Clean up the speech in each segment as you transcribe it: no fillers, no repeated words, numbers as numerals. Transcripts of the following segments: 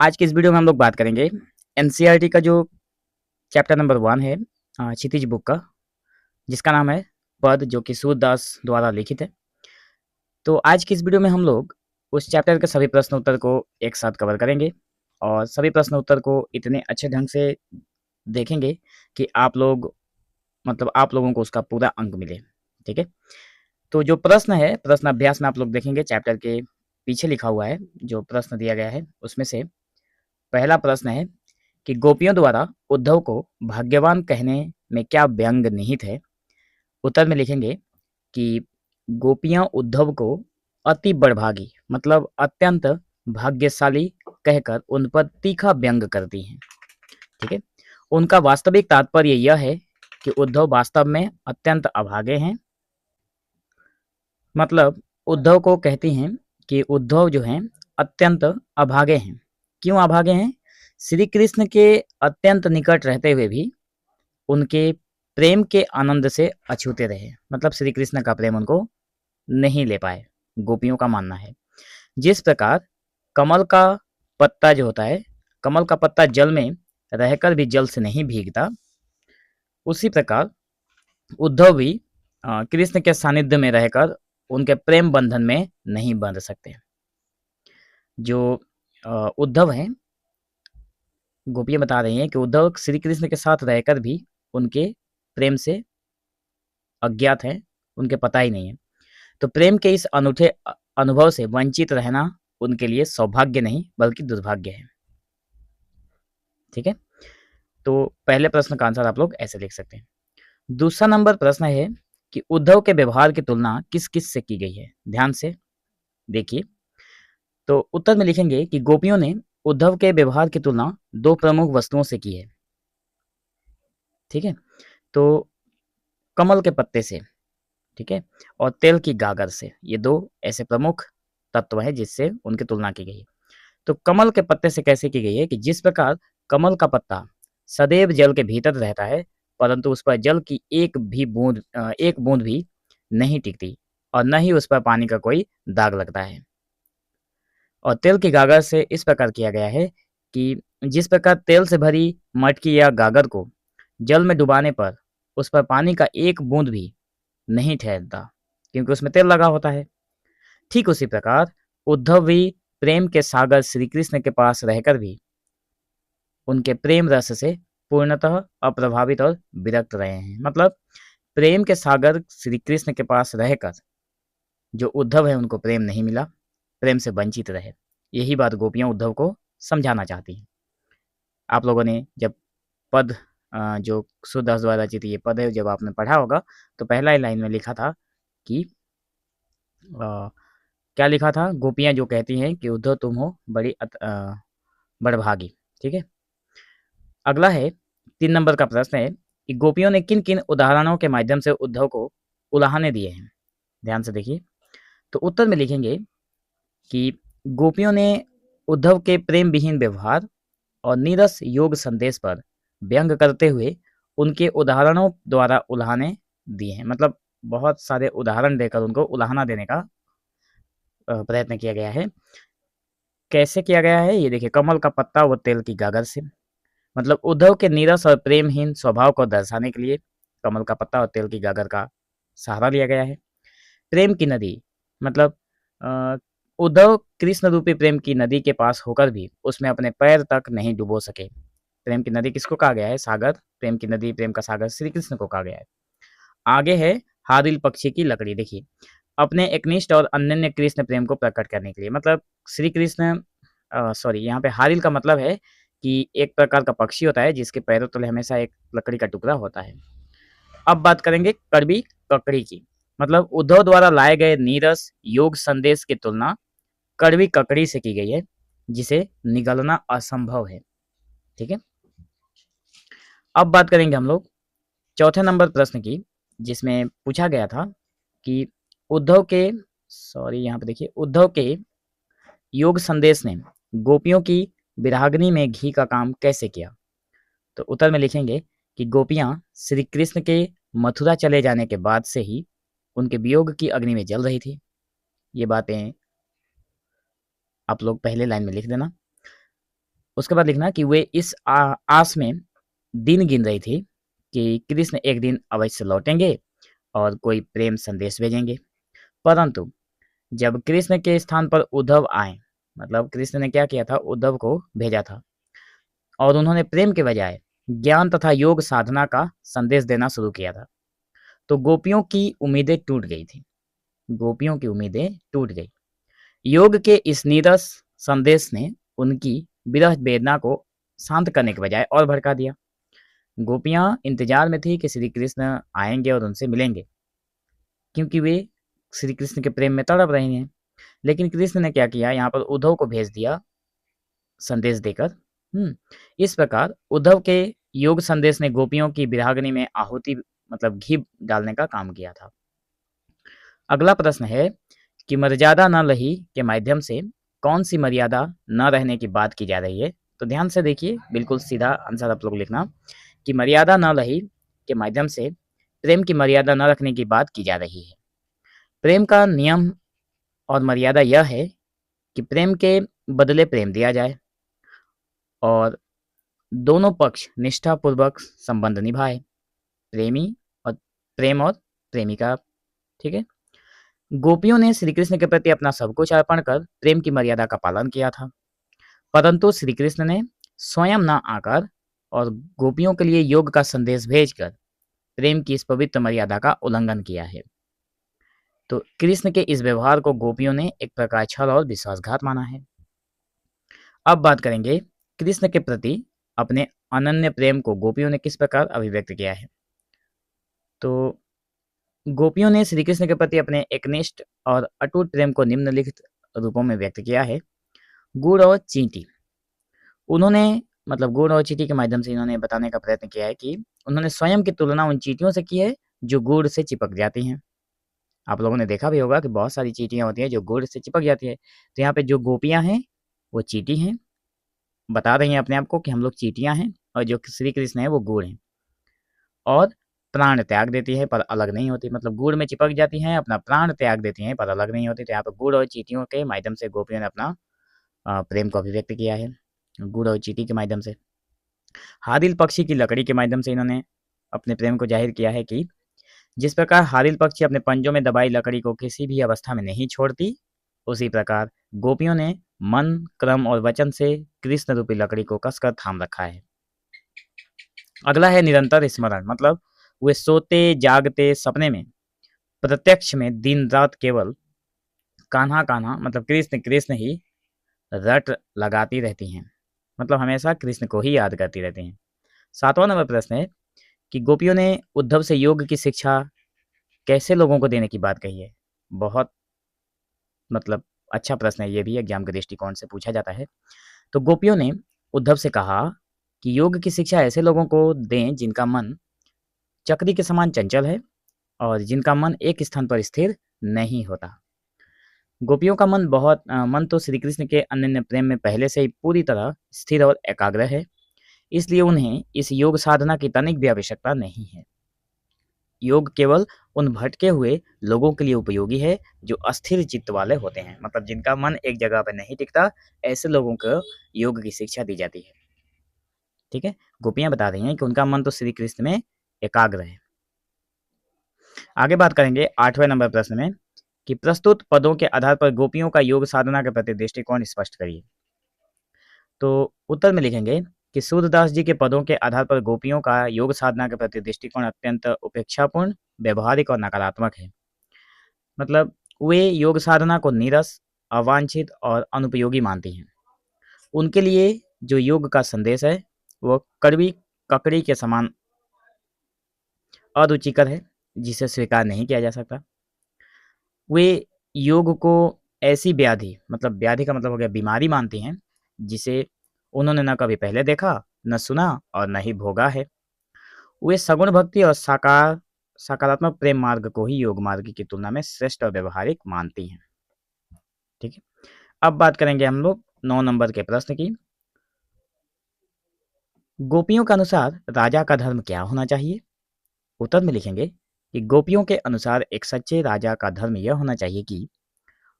आज की इस वीडियो में हम लोग बात करेंगे एनसीईआरटी का जो चैप्टर नंबर 1 है क्षितिज बुक का, जिसका नाम है पद, जो कि सूरदास द्वारा लिखित है। तो आज की इस वीडियो में हम लोग उस चैप्टर के सभी प्रश्न उत्तर को एक साथ कवर करेंगे और सभी प्रश्न उत्तर को इतने अच्छे ढंग से देखेंगे कि आप लोगों को उसका पूरा अंक मिले। ठीक है, तो जो प्रश्न है, प्रश्न अभ्यास में आप लोग देखेंगे चैप्टर के पीछे लिखा हुआ है, जो प्रश्न दिया गया है उसमें से पहला प्रश्न है कि गोपियों द्वारा उद्धव को भाग्यवान कहने में क्या व्यंग निहित है। उत्तर में लिखेंगे कि गोपियां उद्धव को अति बड़भागी मतलब अत्यंत भाग्यशाली कहकर उन पर तीखा व्यंग करती हैं। ठीक है, उनका वास्तविक तात्पर्य यह है कि उद्धव वास्तव में अत्यंत अभागे हैं। मतलब उद्धव को कहती हैं कि उद्धव जो हैं अत्यंत अभागे हैं। क्यों अभागे हैं? श्री कृष्ण के अत्यंत निकट रहते हुए भी उनके प्रेम के आनंद से अछूते रहे। मतलब श्री कृष्ण का प्रेम उनको नहीं ले पाए, गोपियों का मानना है। जिस प्रकार कमल का पत्ता जो होता है, कमल का पत्ता जल में रहकर भी जल से नहीं भीगता, उसी प्रकार उद्धव भी कृष्ण के सानिध्य में रहकर उनके प्रेम बंधन में नहीं बंध सकते। जो उद्धव हैं, गोपियां बता रही हैं कि उद्धव श्री कृष्ण के साथ रहकर भी उनके प्रेम से अज्ञात हैं, उनके पता ही नहीं है। तो प्रेम के इस अनूठे अनुभव से वंचित रहना उनके लिए सौभाग्य नहीं बल्कि दुर्भाग्य है। ठीक है, तो पहले प्रश्न का आंसर आप लोग ऐसे लिख सकते हैं। दूसरा नंबर प्रश्न है कि उद्धव के व्यवहार की तुलना किस किस से की गई है। ध्यान से देखिए, तो उत्तर में लिखेंगे कि गोपियों ने उद्धव के व्यवहार की तुलना दो प्रमुख वस्तुओं से की है। ठीक है, तो कमल के पत्ते से, ठीक है, और तेल की गागर से। ये दो ऐसे प्रमुख तत्व हैं जिससे उनकी तुलना की गई है। तो कमल के पत्ते से कैसे की गई है कि जिस प्रकार कमल का पत्ता सदैव जल के भीतर रहता है, परंतु उस पर जल की एक बूंद भी नहीं टिकती और न ही उस पर पानी का कोई दाग लगता है। और तेल की गागर से इस प्रकार किया गया है कि जिस प्रकार तेल से भरी मटकी या गागर को जल में डुबाने पर उस पर पानी का एक बूंद भी नहीं ठहरता, क्योंकि उसमें तेल लगा होता है। ठीक उसी प्रकार उद्धव भी प्रेम के सागर श्री कृष्ण के पास रहकर भी उनके प्रेम रस से पूर्णतः अप्रभावित और विरक्त रहे हैं। मतलब प्रेम के सागर श्री कृष्ण के पास रहकर जो उद्धव है उनको प्रेम नहीं मिला, प्रेम से वंचित रहे। यही बात गोपियां उद्धव को समझाना चाहती हैं। आप लोगों ने जब पद जो सूरदास द्वारा रचित ये पद है, जब आपने पढ़ा होगा तो पहला ही लाइन में लिखा था कि क्या लिखा था? गोपियां जो कहती हैं कि उद्धव तुम हो बड़भागी। ठीक है, अगला है 3 नंबर का प्रश्न है कि गोपियों ने किन किन उदाहरणों के माध्यम से उद्धव को उलाहने दिए हैं। ध्यान से देखिए, तो उत्तर में लिखेंगे कि गोपियों ने उद्धव के प्रेम विहीन व्यवहार और नीरस योग संदेश पर व्यंग करते हुए उनके उदाहरणों द्वारा उलाहने दिए हैं। मतलब बहुत सारे उदाहरण देकर उनको उलाहना देने का प्रयत्न किया गया है। कैसे किया गया है ये देखिए, कमल का पत्ता व तेल की गागर से। मतलब उद्धव के नीरस और प्रेमहीन स्वभाव को दर्शाने के लिए कमल का पत्ता और तेल की गागर का सहारा लिया गया है। प्रेम की नदी, मतलब उद्धव कृष्ण रूपी प्रेम की नदी के पास होकर भी उसमें अपने पैर तक नहीं डुबो सके। प्रेम की नदी किसको कहा गया है? सागर। प्रेम की नदी, प्रेम का सागर श्री कृष्ण को कहा गया है। आगे है हादिल पक्षी की लकड़ी। देखिए, अपने एकनिष्ठ और अनन्य कृष्ण प्रेम को प्रकट करने के लिए, मतलब श्री कृष्ण सॉरी, यहाँ पे हादिल का मतलब है कि एक प्रकार का पक्षी होता है जिसके पैरों तले हमेशा एक लकड़ी का टुकड़ा होता है। अब बात करेंगे कड़वी ककड़ी की। मतलब उद्धव द्वारा लाए गए नीरस योग संदेश की तुलना कड़वी ककड़ी से की गई है जिसे निगलना असंभव है। ठीक है, अब बात करेंगे हम लोग चौथे नंबर प्रश्न की, जिसमें पूछा गया था कि उद्धव के यहाँ पे देखिए, उद्धव के योग संदेश ने गोपियों की विरागनी में घी का काम कैसे किया। तो उत्तर में लिखेंगे कि गोपियां श्री कृष्ण के मथुरा चले जाने के बाद से ही उनके वियोग की अग्नि में जल रही थी। ये बातें आप लोग पहले लाइन में लिख देना। उसके बाद लिखना कि वे इस आस में दिन गिन रही थी कि कृष्ण एक दिन अवश्य लौटेंगे और कोई प्रेम संदेश भेजेंगे। परंतु जब कृष्ण के स्थान पर उद्धव आए, मतलब कृष्ण ने क्या किया था, उद्धव को भेजा था और उन्होंने प्रेम के बजाय ज्ञान तथा योग साधना का संदेश देना शुरू किया था, तो गोपियों की उम्मीदें टूट गई थी। गोपियों की उम्मीदें टूट गई। योग के इस नीरस संदेश ने उनकी विरह वेदना को शांत करने के बजाय और भड़का दिया। गोपियां इंतजार में थी कि श्री कृष्ण आएंगे और उनसे मिलेंगे, क्योंकि वे श्री कृष्ण के प्रेम में तड़प रही हैं। लेकिन कृष्ण ने क्या किया, यहाँ पर उद्धव को भेज दिया संदेश देकर। इस प्रकार उद्धव के योग संदेश ने गोपियों की विरागनी में आहुति, मतलब घी डालने का काम किया था। अगला प्रश्न है कि मर्यादा न रही के माध्यम से कौन सी मर्यादा न रहने की बात की जा रही है। तो ध्यान से देखिए, बिल्कुल सीधा आंसर आप लोग लिखना कि मर्यादा न रही के माध्यम से प्रेम की मर्यादा न रखने की बात की जा रही है। प्रेम का नियम और मर्यादा यह है कि प्रेम के बदले प्रेम दिया जाए और दोनों पक्ष निष्ठापूर्वक संबंध निभाए, प्रेमी और प्रेम और प्रेमिका। ठीक है। गोपियों ने श्री कृष्ण के प्रति अपना सब कुछ अर्पण कर प्रेम की मर्यादा का पालन किया था, परंतु श्री कृष्ण ने स्वयं न आकर और गोपियों के लिए योग का संदेश भेजकर प्रेम की इस पवित्र मर्यादा का उल्लंघन किया है। तो कृष्ण के इस व्यवहार को गोपियों ने एक प्रकार छल और विश्वासघात माना है। अब बात करेंगे कृष्ण के प्रति अपने अनन्य प्रेम को गोपियों ने किस प्रकार अभिव्यक्त किया है। तो गोपियों ने श्री कृष्ण के प्रति अपने एकनिष्ठ और अटूट प्रेम को निम्नलिखित रूपों में व्यक्त किया है। गुड़ और चींटी। उन्होंने, मतलब गुड़ और चींटी के माध्यम से इन्होंने बताने का प्रयत्न किया है कि उन्होंने स्वयं की तुलना उन चींटियों से की है जो गुड़ से चिपक जाती हैं। आप लोगों ने देखा भी होगा कि बहुत सारी चींटियां होती हैं जो गुड़ से चिपक जाती है। तो यहाँ पे जो गोपियां हैं वो चींटी हैं, बता रही हैं अपने आप को कि हम लोग चींटियां हैं, और जो श्री कृष्ण है वो गुड़ हैं और प्राण त्याग देती है पर अलग नहीं होती। मतलब गुड़ में चिपक जाती हैं, अपना प्राण त्याग देती हैं पर अलग नहीं होती। तो यहाँ पर गुड़ और चींटियों के माध्यम से गोपियों ने अपना प्रेम को अभिव्यक्त किया है, गुड़ और चींटी के माध्यम से। हादिल पक्षी की लकड़ी के माध्यम से इन्होंने अपने प्रेम को जाहिर किया है कि जिस प्रकार हादिल पक्षी अपने पंजों में दबाई लकड़ी को किसी भी अवस्था में नहीं छोड़ती, उसी प्रकार गोपियों ने मन, क्रम और वचन से कृष्ण रूपी लकड़ी को कसकर थाम रखा है। अगला है निरंतर स्मरण। मतलब वे सोते जागते सपने में प्रत्यक्ष में दिन रात केवल कान्हा कान्हा, मतलब कृष्ण कृष्ण ही रट लगाती रहती हैं। मतलब हमेशा कृष्ण को ही याद करती रहती हैं। 7वां नंबर प्रश्न है कि गोपियों ने उद्धव से योग की शिक्षा कैसे लोगों को देने की बात कही है। बहुत मतलब अच्छा प्रश्न है, ये भी एग्जाम के दृष्टिकोण से पूछा जाता है। तो गोपियों ने उद्धव से कहा कि योग की शिक्षा ऐसे लोगों को दें जिनका मन चक्री के समान चंचल है और जिनका मन एक स्थान पर स्थिर नहीं होता। गोपियों का मन तो श्री कृष्ण के अनन्य प्रेम में पहले से ही पूरी तरह स्थिर और एकाग्र है, इसलिए उन्हें इस योग साधना की तनिक भी आवश्यकता नहीं है। योग केवल उन भटके हुए लोगों के लिए उपयोगी है जो अस्थिर चित्त वाले होते हैं। मतलब जिनका मन एक जगह पर नहीं टिकता, ऐसे लोगों को योग की शिक्षा दी जाती है। ठीक है। गोपियां बता रही हैं कि उनका मन तो श्री कृष्ण में एकाग्र है। आगे बात करेंगे 8वें नंबर प्रश्न में कि प्रस्तुत पदों के आधार पर गोपियों का योग साधना के प्रति दृष्टिकोण स्पष्ट करिए। तो उत्तर में लिखेंगे कि सूरदास जी के पदों के आधार पर गोपियों का योग साधना के प्रति दृष्टिकोण अत्यंत उपेक्षापूर्ण, व्यवहारिक और नकारात्मक है। मतलब वे योग साधना को नीरस, अवांछित और अनुपयोगी मानती हैं। उनके लिए जो योग का संदेश है वो कड़वी ककड़ी के समान अरुचिकर है, जिसे स्वीकार नहीं किया जा सकता। वे योग को ऐसी व्याधि, मतलब व्याधि का मतलब हो गया बीमारी, मानती हैं जिसे उन्होंने न कभी पहले देखा, न सुना और न ही भोगा है। वे सगुण भक्ति और सकारात्मक प्रेम मार्ग को ही योग मार्ग की तुलना में श्रेष्ठ और व्यवहारिक मानती हैं। ठीक है। अब बात करेंगे हम लोग 9 नंबर के प्रश्न की। गोपियों के अनुसार राजा का धर्म क्या होना चाहिए। उत्तर में लिखेंगे कि गोपियों के अनुसार एक सच्चे राजा का धर्म यह होना चाहिए कि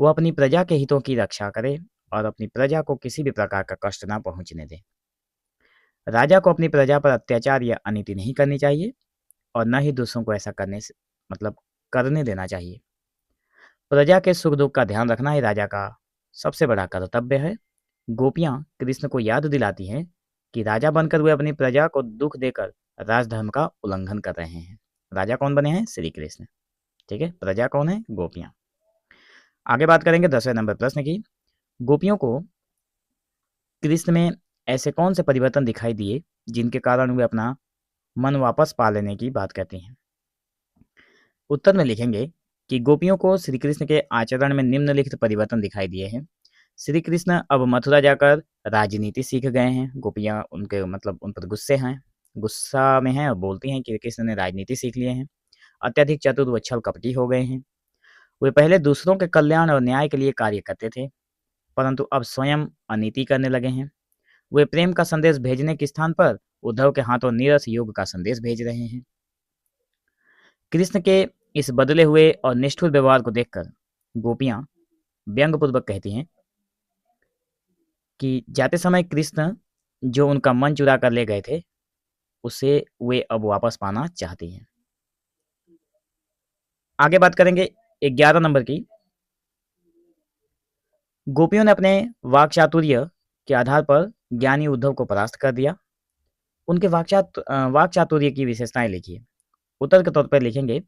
वह अपनी प्रजा के हितों की रक्षा करे और अपनी प्रजा को किसी भी प्रकार का कष्ट ना पहुंचने दे। राजा को अपनी प्रजा पर अत्याचार या अनीति नहीं करनी चाहिए और न ही दूसरों को ऐसा करने से करने देना चाहिए। प्रजा के सुख दुख का ध्यान रखना ही राजा का सबसे बड़ा कर्तव्य है। गोपियां कृष्ण को याद दिलाती हैं कि राजा बनकर वे अपनी प्रजा को दुख देकर राजधर्म का उल्लंघन कर रहे हैं। राजा कौन बने हैं? श्री कृष्ण। ठीक है, प्रजा कौन है? गोपियां। आगे बात करेंगे 10वें नंबर प्रश्न की। गोपियों को कृष्ण में ऐसे कौन से परिवर्तन दिखाई दिए जिनके कारण वे अपना मन वापस पा लेने की बात कहती हैं? उत्तर में लिखेंगे कि गोपियों को श्री कृष्ण के आचरण में निम्नलिखित परिवर्तन दिखाई दिए हैं। श्री कृष्ण अब मथुरा जाकर राजनीति सीख गए हैं। गोपियां उनके उन पर गुस्सा में हैं और बोलती हैं कि कृष्ण ने राजनीति सीख लिए हैं। अत्यधिक चतुर व छल कपटी हो गए हैं। वे पहले दूसरों के कल्याण और न्याय के लिए कार्य करते थे, परंतु अब स्वयं अनीति करने लगे हैं। वे प्रेम का संदेश भेजने के स्थान पर उद्धव के हाथों नीरस योग का संदेश भेज रहे हैं। कृष्ण के इस बदले हुए और निष्ठुर व्यवहार को देखकर गोपियां व्यंग्यपूर्वक कहती हैं कि जाते समय कृष्ण जो उनका मन चुरा कर ले गए थे, उसे वे अब वापस पाना चाहती हैं। आगे बात करेंगे 11 नंबर की। गोपियों ने अपने वाक्चातुर्य के आधार पर ज्ञानी उद्धव को परास्त कर दिया। उनके वाक्चातुर्य की विशेषताएं लिखिए। उत्तर के तौर पर लिखेंगे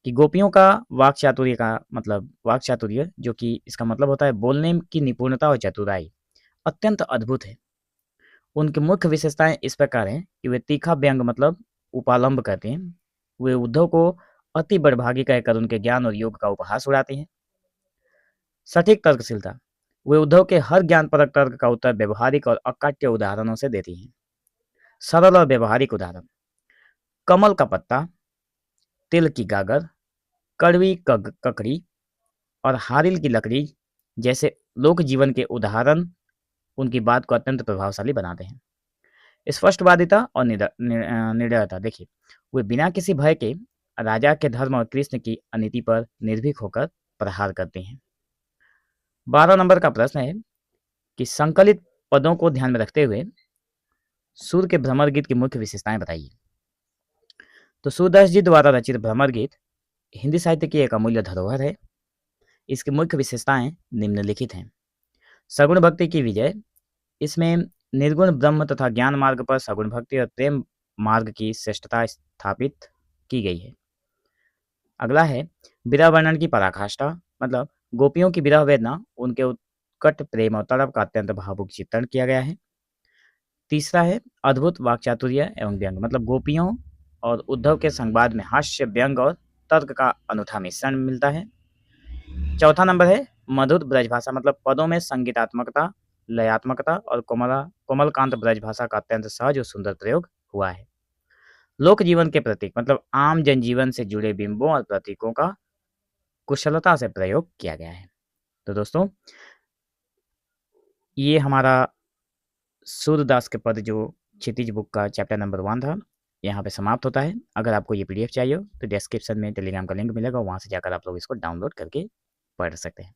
कि गोपियों का वाक्चातुर्य जो कि इसका मतलब होता है बोलने की निपुणता और चतुराई, अत्यंत अद्भुत है। उनकी मुख्य विशेषताएं इस प्रकार हैं कि वे तीखा व्यंग उपालंब करते हैं। वे उद्धव को अति बड़भागी कहकर उनके ज्ञान और योग का उपहास उड़ाते हैं। सटीक तर्कशीलता, वे उद्धव के हर ज्ञानपरक तर्क का उत्तर व्यवहारिक और अकाट्य उदाहरणों से देती हैं। सरल और व्यवहारिक उदाहरण, कमल का पत्ता, तिल की गागर, कड़वी ककड़ी और हारिल की लकड़ी जैसे लोक जीवन के उदाहरण उनकी बात को अत्यंत प्रभावशाली बनाते हैं। स्पष्टवादिता और निडरता, देखिए वे बिना किसी भय के राजा के धर्म और कृष्ण की अनीति पर निर्भीक होकर प्रहार करते हैं। 12 नंबर का प्रश्न है कि संकलित पदों को ध्यान में रखते हुए सूर के भ्रमर गीत की मुख्य विशेषताएं बताइए। तो सूरदास जी द्वारा रचित भ्रमर गीत हिंदी साहित्य की एक अमूल्य धरोहर है। इसकी मुख्य विशेषताएं निम्नलिखित हैं। सगुण भक्ति की विजय, इसमें निर्गुण ब्रह्म तथा ज्ञान मार्ग पर सगुण भक्ति और प्रेम मार्ग की श्रेष्ठता स्थापित की गई है। अगला है विरह वर्णन की पराकाष्ठा, मतलब गोपियों की विरह वेदना, उनके उत्कट प्रेम और तड़प का अत्यंत भावुक चित्रण किया गया है। तीसरा है अद्भुत वाक्चातुर्य एवं व्यंग, मतलब गोपियों और उद्धव के संवाद में हास्य, व्यंग और तर्क का अनूठा मिश्रण मिलता है। चौथा नंबर है मधुर ब्रजभाषा, मतलब पदों में संगीतात्मकता, लयात्मकता और कोमलकांत ब्रजभाषा का अत्यंत सहज और सुंदर प्रयोग हुआ है। लोक जीवन के प्रतीक, मतलब आम जनजीवन से जुड़े बिंबों और प्रतीकों का कुशलता से प्रयोग किया गया है। तो दोस्तों, ये हमारा सूरदास के पद जो क्षितिज बुक का चैप्टर नंबर 1 था, यहाँ पे समाप्त होता है। अगर आपको ये PDF चाहिए हो तो डिस्क्रिप्शन में टेलीग्राम का लिंक मिलेगा, वहाँ से जाकर आप लोग इसको डाउनलोड करके पढ़ सकते हैं।